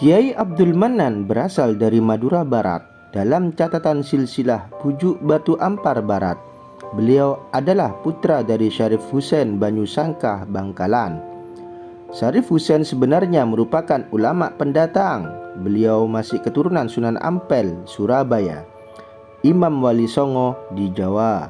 Kiai Abdul Manan berasal dari Madura Barat. Dalam catatan silsilah Pujuk Batu Ampar Barat, beliau adalah putra dari Syarif Husain Banyu Sangkah, Bangkalan. Syarif Husain sebenarnya merupakan ulama pendatang. Beliau masih keturunan Sunan Ampel, Surabaya, Imam Wali Songo di Jawa.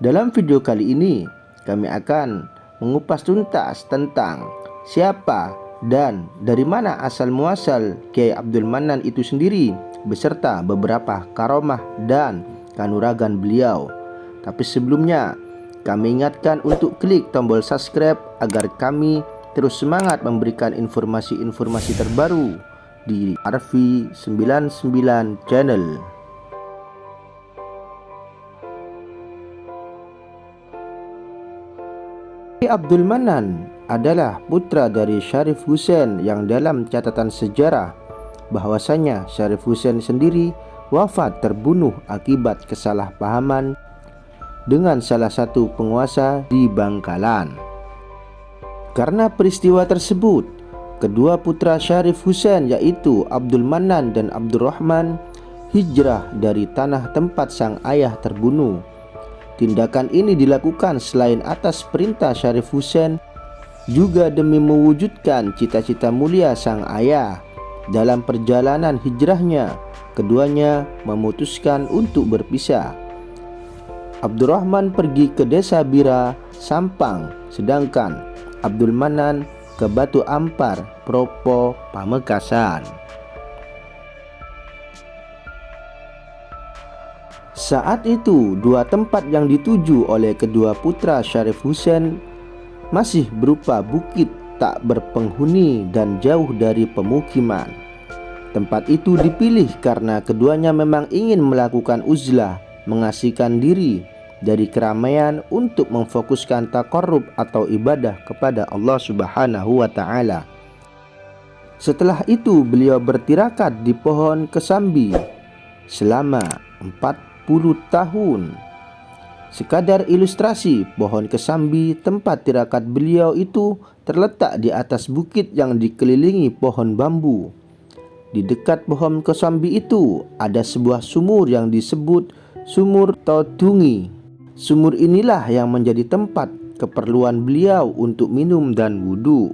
Dalam video kali ini, kami akan mengupas tuntas tentang siapa dan dari mana asal muasal Kiai Abdul Manan itu sendiri, beserta beberapa karomah dan kanuragan beliau. Tapi sebelumnya, kami ingatkan untuk klik tombol subscribe agar kami terus semangat memberikan informasi-informasi terbaru di Arfi99 Channel. Kiai Abdul Manan adalah putra dari Syarif Husain yang dalam catatan sejarah bahwasanya Syarif Husain sendiri wafat terbunuh akibat kesalahpahaman dengan salah satu penguasa di Bangkalan. Karena peristiwa tersebut, kedua putra Syarif Husain yaitu Abdul Manan dan Abdurrahman hijrah dari tanah tempat sang ayah terbunuh. Tindakan ini dilakukan selain atas perintah Syarif Husain, juga demi mewujudkan cita-cita mulia sang ayah. Dalam perjalanan hijrahnya, keduanya memutuskan untuk berpisah. Abdurrahman pergi ke desa Bira, Sampang, sedangkan Abdul Manan ke Batu Ampar, Propo, Pamekasan. Saat itu, dua tempat yang dituju oleh kedua putra Syarif Husain masih berupa bukit tak berpenghuni dan jauh dari pemukiman. Tempat itu dipilih karena keduanya memang ingin melakukan uzlah, mengasihkan diri dari keramaian untuk memfokuskan taqarrub atau ibadah kepada Allah Subhanahu wa Ta'ala. Setelah itu, beliau bertirakat di pohon kesambi selama 40 tahun. Sekadar ilustrasi, pohon kesambi tempat tirakat beliau itu terletak di atas bukit yang dikelilingi pohon bambu. Di dekat pohon kesambi itu ada sebuah sumur yang disebut Sumur Todungi. Sumur inilah yang menjadi tempat keperluan beliau untuk minum dan wudhu.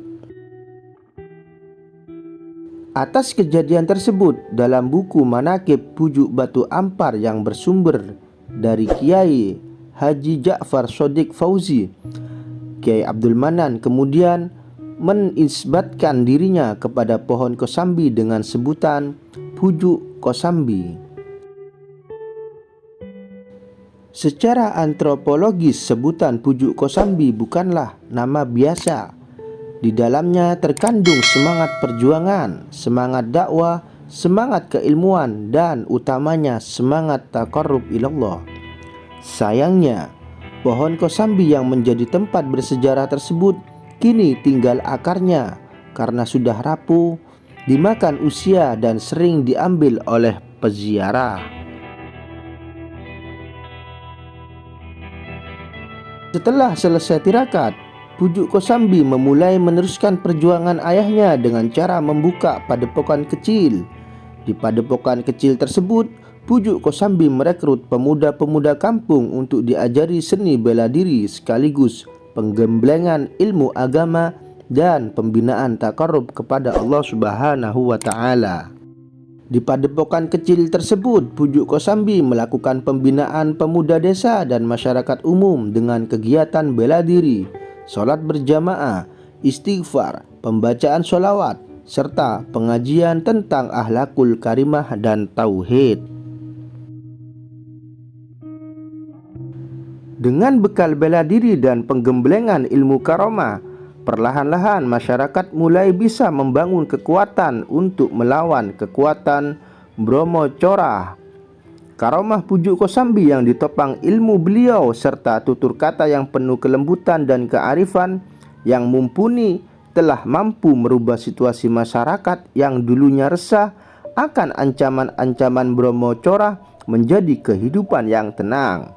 Atas kejadian tersebut, dalam buku Manaqib Pujuk Batu Ampar yang bersumber dari Kiai Haji Ja'far Shodiq Fauzi, Kiai Abdul Manan kemudian menisbatkan dirinya kepada pohon kosambi dengan sebutan Pujuk Kosambi. Secara antropologis, sebutan Pujuk Kosambi bukanlah nama biasa. Di dalamnya terkandung semangat perjuangan, semangat dakwah, semangat keilmuan, dan utamanya semangat taqarrub ilallah. Sayangnya, pohon kosambi yang menjadi tempat bersejarah tersebut kini tinggal akarnya karena sudah rapuh, dimakan usia, dan sering diambil oleh peziarah. Setelah selesai tirakat, Pujuk Kosambi memulai meneruskan perjuangan ayahnya dengan cara membuka padepokan kecil. Di padepokan kecil tersebut, Pujuk Kosambi merekrut pemuda-pemuda kampung untuk diajari seni bela diri sekaligus penggemblengan ilmu agama dan pembinaan taqarrub kepada Allah Subhanahu wa Ta'ala. Di padepokan kecil tersebut, Pujuk Kosambi melakukan pembinaan pemuda desa dan masyarakat umum dengan kegiatan bela diri, sholat berjamaah, istighfar, pembacaan sholawat, serta pengajian tentang akhlakul karimah dan tauhid. Dengan bekal bela diri dan penggemblengan ilmu karomah, perlahan-lahan masyarakat mulai bisa membangun kekuatan untuk melawan kekuatan Bromo Corah. Karomah Pujuk Kosambi yang ditopang ilmu beliau serta tutur kata yang penuh kelembutan dan kearifan yang mumpuni telah mampu merubah situasi masyarakat yang dulunya resah akan ancaman-ancaman Bromo Corah menjadi kehidupan yang tenang.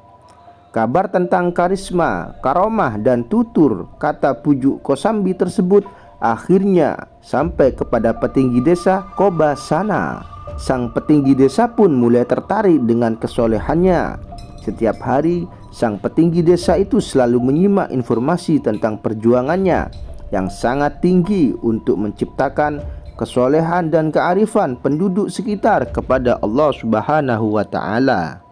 Kabar tentang karisma, karomah, dan tutur kata Pujuk Kosambi tersebut akhirnya sampai kepada petinggi desa Kobasana. Sang petinggi desa pun mulai tertarik dengan kesolehannya. Setiap hari sang petinggi desa itu selalu menyimak informasi tentang perjuangannya yang sangat tinggi untuk menciptakan kesolehan dan kearifan penduduk sekitar kepada Allah Subhanahu wa Ta'ala.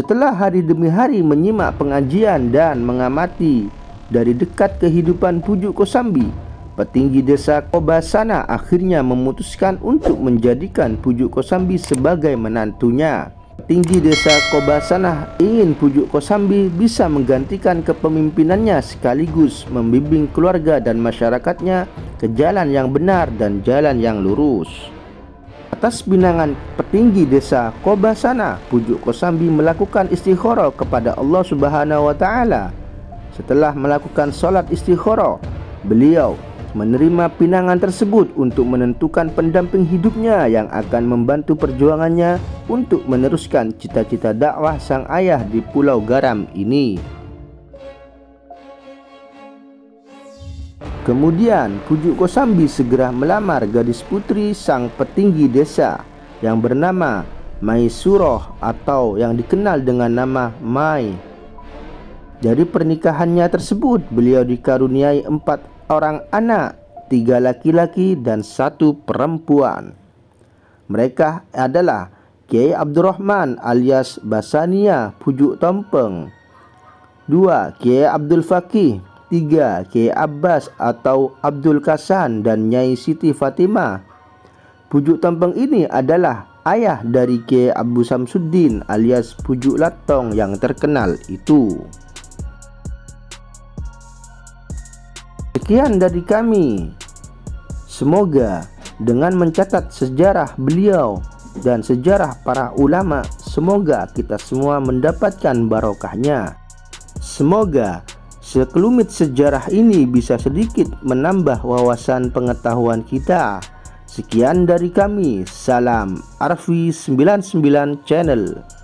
Setelah hari demi hari menyimak pengajian dan mengamati dari dekat kehidupan Pujuk Kosambi, petinggi desa Kobasana akhirnya memutuskan untuk menjadikan Pujuk Kosambi sebagai menantunya. Petinggi desa Kobasana ingin Pujuk Kosambi bisa menggantikan kepemimpinannya sekaligus membimbing keluarga dan masyarakatnya ke jalan yang benar dan jalan yang lurus. Atas pinangan petinggi desa Kobasana, Pujuk Kosambi melakukan istikharah kepada Allah Subhanahu wa Ta'ala. Setelah melakukan sholat istikharah, beliau menerima pinangan tersebut untuk menentukan pendamping hidupnya yang akan membantu perjuangannya untuk meneruskan cita-cita dakwah sang ayah di Pulau Garam ini. Kemudian Pujuk Kosambi segera melamar gadis putri sang petinggi desa yang bernama Maisurah atau yang dikenal dengan nama Mai. Dari pernikahannya tersebut, beliau dikaruniai 4 orang anak, 3 laki-laki dan 1 perempuan. Mereka adalah Kiai Abdurrahman alias Basania Pujuk Tompeng, 2 Kiai Abdul Fakih, 3 Kiai Abbas atau Abdul Kasan dan Nyai Siti Fatimah. Pujuk Tompeng ini adalah ayah dari Kiai Abu Samsuddin alias Pujuk Latong yang terkenal itu. Sekian dari kami. Semoga dengan mencatat sejarah beliau dan sejarah para ulama, semoga kita semua mendapatkan barokahnya. Semoga sekelumit sejarah ini bisa sedikit menambah wawasan pengetahuan kita. Sekian dari kami. Salam Arfi 99 Channel.